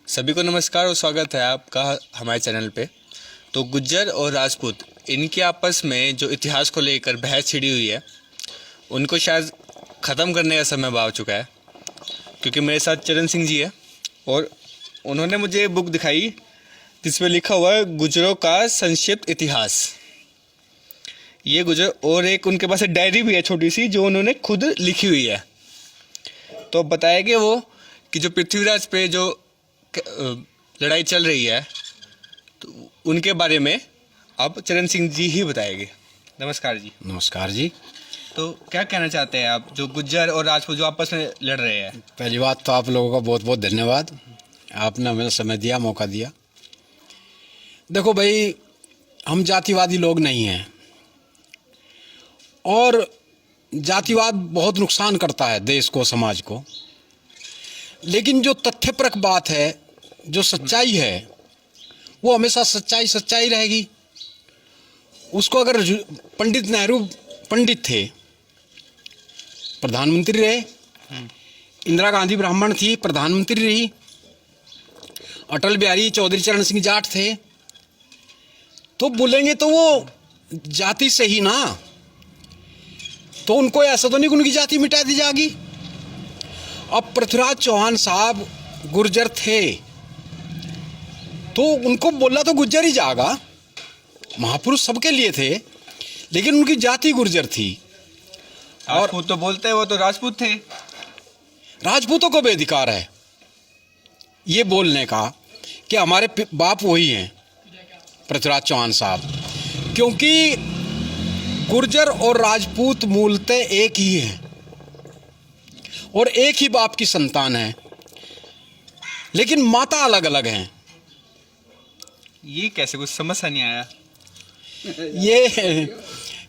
सभी को नमस्कार और स्वागत है आपका हमारे चैनल पे। तो गुज्जर और राजपूत इनके आपस में जो इतिहास को लेकर बहस छिड़ी हुई है, उनको शायद ख़त्म करने का समय आ चुका है, क्योंकि मेरे साथ चरण सिंह जी है और उन्होंने मुझे बुक दिखाई जिसमें लिखा हुआ है गुज्जरों का संक्षिप्त इतिहास। ये गुज्जर और एक उनके पास एक डायरी भी है छोटी सी जो उन्होंने खुद लिखी हुई है। तो बताया कि वो कि जो पृथ्वीराज पे जो लड़ाई चल रही है तो उनके बारे में अब चरण सिंह जी ही बताएंगे। नमस्कार जी। नमस्कार जी। तो क्या कहना चाहते हैं आप, जो गुज्जर और राजपूत जो आपस में लड़ रहे हैं? पहली बात तो आप लोगों का बहुत बहुत धन्यवाद, आपने हमें समय दिया, मौका दिया। देखो भाई, हम जातिवादी लोग नहीं हैं और जातिवाद बहुत नुकसान करता है देश को, समाज को। लेकिन जो तथ्यपरक बात है, जो सच्चाई है, वो हमेशा सच्चाई सच्चाई रहेगी। उसको अगर पंडित नेहरू पंडित थे, प्रधानमंत्री रहे, इंदिरा गांधी ब्राह्मण थी, प्रधानमंत्री रही, अटल बिहारी चौधरी चरण सिंह जाट थे, तो बोलेंगे तो वो जाति से ही ना, तो उनको ऐसा तो नहीं कि उनकी जाति मिटा दी जाएगी। अब पृथ्वीराज चौहान साहब गुर्जर थे तो उनको बोला तो गुर्जर ही जाएगा, महापुरुष सबके लिए थे, लेकिन उनकी जाति गुर्जर थी। और वो तो बोलते हैं वो तो राजपूत थे। राजपूतों को भी अधिकार है ये बोलने का कि हमारे बाप वही हैं, पृथ्वीराज चौहान साहब, क्योंकि गुर्जर और राजपूत मूलतः एक ही हैं और एक ही बाप की संतान है, लेकिन माता अलग अलग हैं। ये कैसे, कुछ समझ नहीं आया।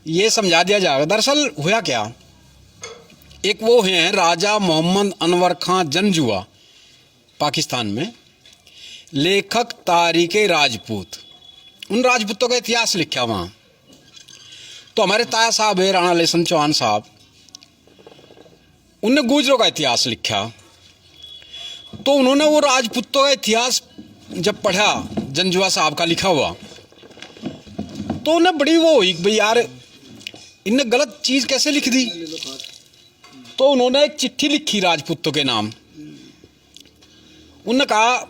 ये समझा दिया जाएगा। दरअसल हुआ क्या, एक वो हैं राजा मोहम्मद अनवर खान जंजुआ, पाकिस्तान में, लेखक तारीख राजपूत, उन राजपूतों का इतिहास लिखा वहाँ। तो हमारे ताया साहब है राणा लेसन चौहान साहब, उनने गुजरों का इतिहास लिखा। तो उन्होंने वो राजपूतों का इतिहास जब पढ़ा, जंजुआ साहब का लिखा हुआ, तो उन्हें बड़ी वो हुई भाई यार इनने गलत चीज़ कैसे लिख दी। तो उन्होंने एक चिट्ठी लिखी राजपूतों के नाम। उन्होंने कहा,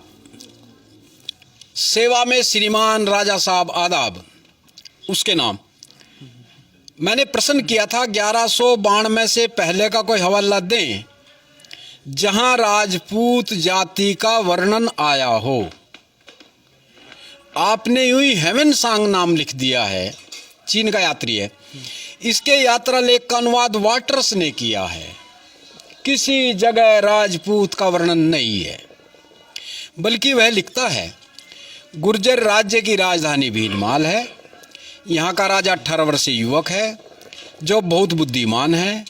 सेवा में श्रीमान राजा साहब आदाब, उसके नाम। मैंने प्रश्न किया था 1192 से पहले का कोई हवाला दें जहां राजपूत जाति का वर्णन आया हो। आपने यूं ही हेवन सांग नाम लिख दिया है, चीन का यात्री है। इसके यात्रा लेख का अनुवाद वाटर्स ने किया है। किसी जगह राजपूत का वर्णन नहीं है, बल्कि वह लिखता है गुर्जर राज्य की राजधानी भीनमाल है। यहाँ का राजा 18 वर्षीय युवक है जो बहुत बुद्धिमान है,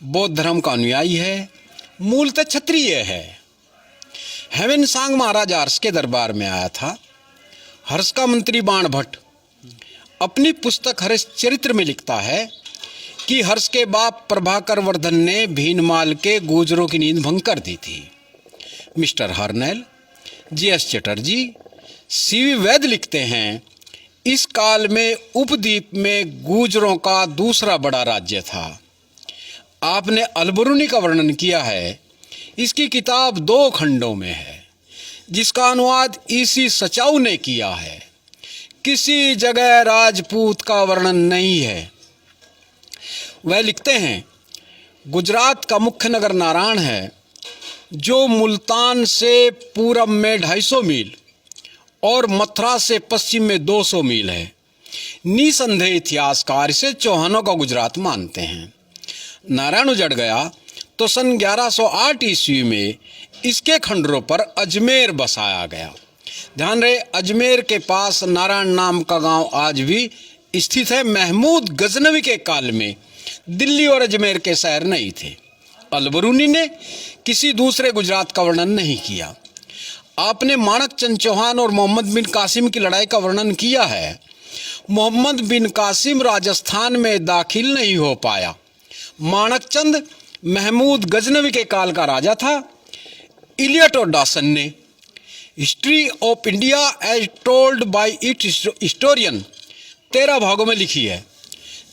बौद्ध धर्म का अनुयायी है, मूलतः क्षत्रिय है। हेवन सांग महाराजा हर्ष के दरबार में आया था। हर्ष का मंत्री बाण भट्ट अपनी पुस्तक हर्ष चरित्र में लिखता है कि हर्ष के बाप प्रभाकर वर्धन ने भीनमाल के गुर्जरों की नींद भंग कर दी थी। Mister Hornell, G S. Chatterjee, C V. Vaid लिखते हैं, इस काल में उपद्वीप में गुर्जरों का दूसरा बड़ा राज्य था। आपने अलबरूनी का वर्णन किया है। इसकी किताब 2 खंडों में है, जिसका अनुवाद इसी सचाऊ ने किया है। किसी जगह राजपूत का वर्णन नहीं है। वह लिखते हैं, गुजरात का मुख्य नगर नारायण है, जो मुल्तान से पूरब में 250 मील और मथुरा से पश्चिम में 200 मील है। निसंदेह इतिहासकार इसे चौहानों का गुजरात मानते हैं। नारायण उजड़ गया तो सन 1108 ईस्वी में इसके खंडरों पर अजमेर बसाया गया। ध्यान रहे, अजमेर के पास नारायण नाम का गांव आज भी स्थित है। महमूद गजनवी के काल में दिल्ली और अजमेर के शहर नहीं थे। अलबरूनी ने किसी दूसरे गुजरात का वर्णन नहीं किया। आपने माणक चंद चौहान और मोहम्मद बिन कासिम की लड़ाई का वर्णन किया है। मोहम्मद बिन कासिम राजस्थान में दाखिल नहीं हो पाया। माणक चंद महमूद गजनवी के काल का राजा था। इलियट और डॉसन ने history of India as told by its historian 13 भागों में लिखी है,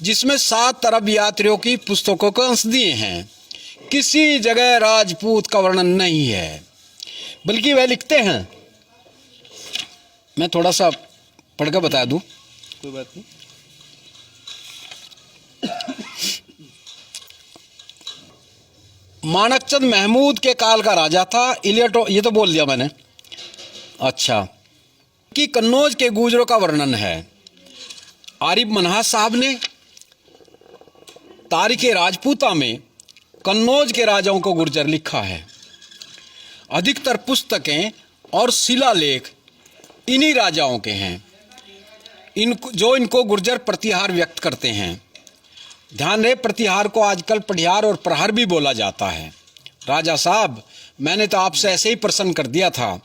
जिसमें 7 अरब यात्रियों की पुस्तकों को अंश दिए हैं। किसी जगह राजपूत का वर्णन नहीं है, बल्कि वह लिखते हैं, मैं थोड़ा सा पढ़ कर बता दूं। कोई बात नहीं। माणकचंद महमूद के काल का राजा था इलियटो, ये तो बोल दिया मैंने। अच्छा, कि कन्नौज के गुर्जरों का वर्णन है। आरिफ मनहास साहब ने तारीख राजपूता में कन्नौज के राजाओं को गुर्जर लिखा है। अधिकतर पुस्तकें और शिलालेख इन्हीं राजाओं के हैं, इनको गुर्जर प्रतिहार व्यक्त करते हैं। ध्यान रहे, प्रतिहार को आजकल पढ़ियार और प्रहार भी बोला जाता है। राजा साहब, मैंने तो आपसे ऐसे ही प्रश्न कर दिया था।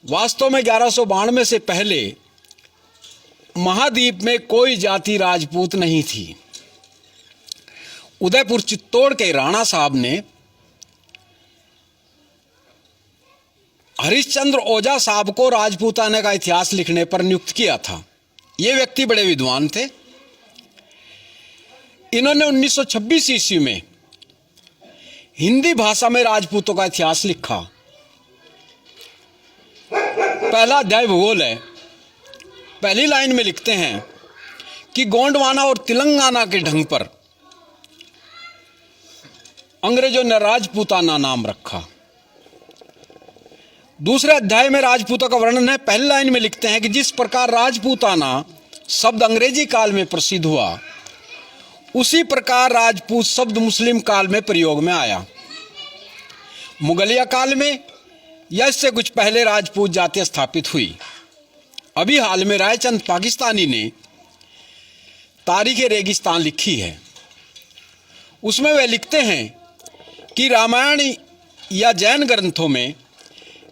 वास्तव में 1192 से पहले महाद्वीप में कोई जाति राजपूत नहीं थी। उदयपुर चित्तौड़ के राणा साहब ने हरिश्चंद्र ओझा साहब को राजपूताना का इतिहास लिखने पर नियुक्त किया था। ये व्यक्ति बड़े विद्वान थे। इन्होंने 1926 ईस्वी में हिंदी भाषा में राजपूतों का इतिहास लिखा। पहला अध्याय भूगोल है। पहली लाइन में लिखते हैं कि गोंडवाना और तेलंगाना के ढंग पर अंग्रेजों ने राजपूताना नाम रखा। दूसरे अध्याय में राजपूतों का वर्णन है। पहली लाइन में लिखते हैं कि जिस प्रकार राजपूताना शब्द अंग्रेजी काल में प्रसिद्ध हुआ, उसी प्रकार राजपूत शब्द मुस्लिम काल में प्रयोग में आया। मुगलिया काल में या इससे कुछ पहले राजपूत जाति स्थापित हुई। अभी हाल में रायचंद पाकिस्तानी ने तारीख रेगिस्तान लिखी है। उसमें वे लिखते हैं कि रामायण या जैन ग्रंथों में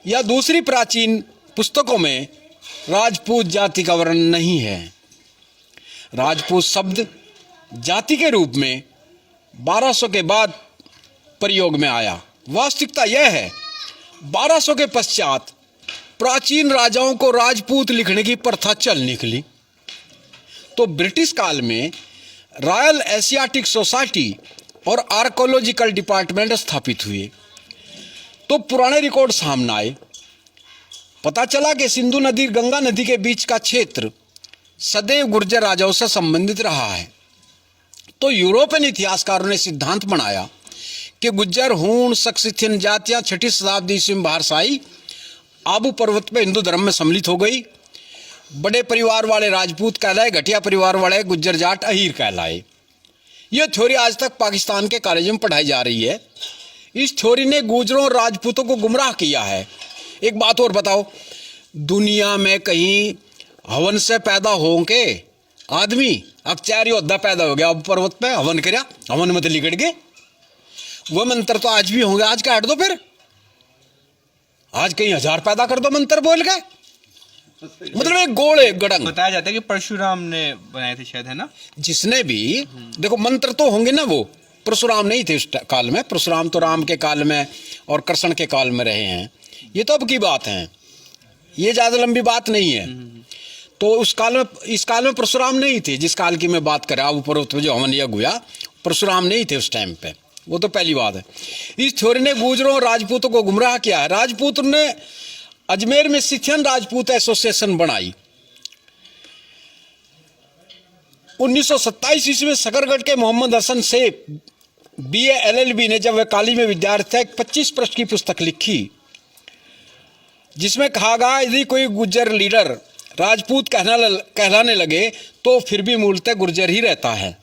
या दूसरी प्राचीन पुस्तकों में राजपूत जाति का वर्णन नहीं है। राजपूत शब्द जाति के रूप में 1200 के बाद प्रयोग में आया। वास्तविकता यह है, 1200 के पश्चात प्राचीन राजाओं को राजपूत लिखने की प्रथा चल निकली। तो ब्रिटिश काल में रॉयल एशियाटिक सोसाइटी और आर्कोलॉजिकल डिपार्टमेंट स्थापित हुए। तो पुराने रिकॉर्ड सामने आए। पता चला कि सिंधु नदी गंगा नदी के बीच का क्षेत्र सदैव गुर्जर राजाओं से संबंधित रहा है। तो यूरोपियन इतिहासकारों ने सिद्धांत बनाया कि गुज्जर, हूण, सक्सिथियन जातियां 6ठी शताब्दी ईस्वी में बाहर से आई, आबू पर्वत में हिंदू धर्म में सम्मिलित हो गई। बड़े परिवार वाले राजपूत कहलाए, घटिया परिवार वाले गुज्जर जाट अहीर कहलाए। यह थ्योरी आज तक पाकिस्तान के कॉलेज में पढ़ाई जा रही है। इस थ्योरी ने गुर्जरों और राजपूतों को गुमराह किया है। एक बात और बताओ, दुनिया में कहीं हवन से पैदा होंगे आदमी? अब 4 योद्धा पैदा हो गया, अब पर्वत पे हवन करया, हवन में तो लिकड़ गए। वो मंत्र तो आज भी होंगे। आज का हट दो, फिर आज कहीं 1000 पैदा कर दो मंत्र बोल के। मतलब एक गोल है गड़ंग। बताया जाता है कि परशुराम ने बनाए थे शायद, है ना? जिसने भी देखो मंत्र तो होंगे ना, वो परशुराम नहीं थे उस काल में। परशुराम तो राम के काल में और कृष्ण के काल में रहे हैं। ये तो अब की बात है, ये ज्यादा लंबी बात नहीं है। तो उस काल में, इस काल में परशुराम नहीं थे। जिस काल की मैं बात कर रहा हूँ, पर्वत पे जो हवन यज्ञ हुआ, परशुराम नहीं थे उस टाइम पे। वो तो पहली बात है। इस थ्योरी ने गुर्जरों और राजपूतों को गुमराह किया है। राजपूत ने अजमेर में सिथियन राजपूत एसोसिएशन बनाई। 1927 ईस्वी में सकरगढ़ के मोहम्मद हसन शेख BA LLB ने, जब वह कॉलेज में विद्यार्थी था, एक 25 पृष्ठ की पुस्तक लिखी, जिसमें कहा गया यदि कोई गुर्जर लीडर राजपूत कहलाने लगे तो फिर भी मूलतः गुर्जर ही रहता है।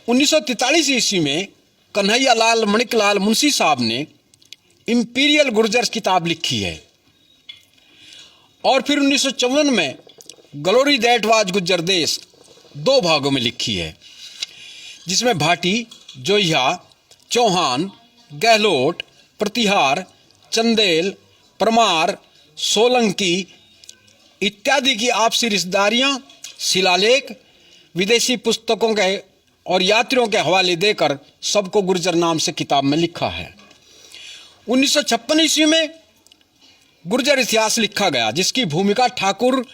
1943 ईस्वी में कन्हैया लाल मणिकलाल मुंशी साहब ने इंपीरियल गुर्जर्स किताब लिखी है। और फिर 1954 में ग्लोरी दैट वाज गुज्जर देश 2 भागों में लिखी है, जिसमें भाटी, जोहिया, चौहान, गहलोत, प्रतिहार, चंदेल, परमार, सोलंकी इत्यादि की आपसी रिश्तेदारियां, शिलालेख, विदेशी पुस्तकों के और यात्रियों के हवाले देकर सबको गुर्जर नाम से किताब में लिखा है। 1956 ईस्वी में गुर्जर इतिहास लिखा गया, जिसकी भूमिका ठाकुर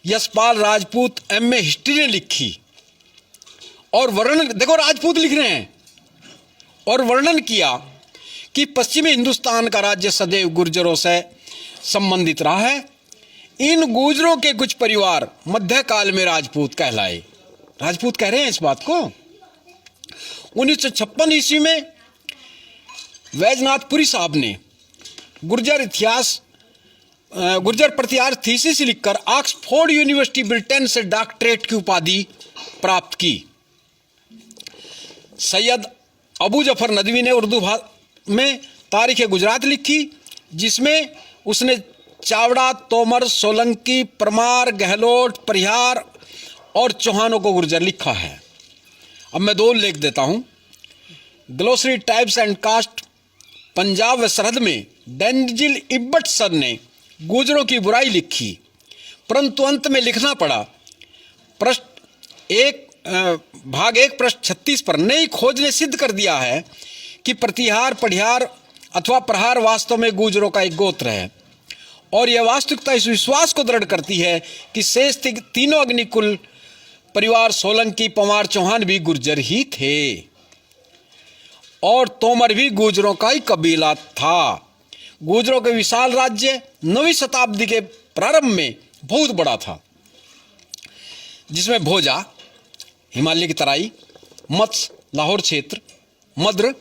यशपाल राजपूत एमए हिस्ट्री ने लिखी और वर्णन, देखो राजपूत लिख रहे हैं, और वर्णन किया कि पश्चिमी हिंदुस्तान का राज्य सदैव गुर्जरों से संबंधित रहा है। इन गुर्जरों के कुछ परिवार मध्यकाल में राजपूत कहलाए। राजपूत कह रहे हैं इस बात को। 1956 ईस्वी में वैजनाथपुरी साहब ने गुर्जर प्रतिहार थीसिस लिखकर ऑक्सफोर्ड यूनिवर्सिटी ब्रिटेन से डॉक्टरेट की उपाधि प्राप्त की। सैयद अबू जफर नदवी ने उर्दू में तारीख गुजरात लिखी, जिसमें उसने चावड़ा, तोमर, सोलंकी, परमार, गहलोत, परिहार और चौहानों को गुर्जर लिखा है। अब मैं 2 उल्लेख देता हूं। Glossary types and caste Punjab व सरहद में डेंजिल इब्बट सर ने गुर्जरों की बुराई लिखी, परंतु अंत में लिखना पड़ा। भाग 1 पृष्ठ 36 पर नई खोज ने सिद्ध कर दिया है कि प्रतिहार, पढ़ियार अथवा प्रहार वास्तव में गुर्जरों का एक गोत्र है, और यह वास्तविकता इस विश्वास को दृढ़ करती है कि शेष 3 अग्निकुल परिवार सोलंकी, पंवार, चौहान भी गुर्जर ही थे, और तोमर भी गुर्जरों का ही कबीला था। गुर्जरों के विशाल राज्य 9वीं शताब्दी के प्रारंभ में बहुत बड़ा था, जिसमें भोजा, हिमालय की तराई, मत्स्य, लाहौर क्षेत्र, मद्र,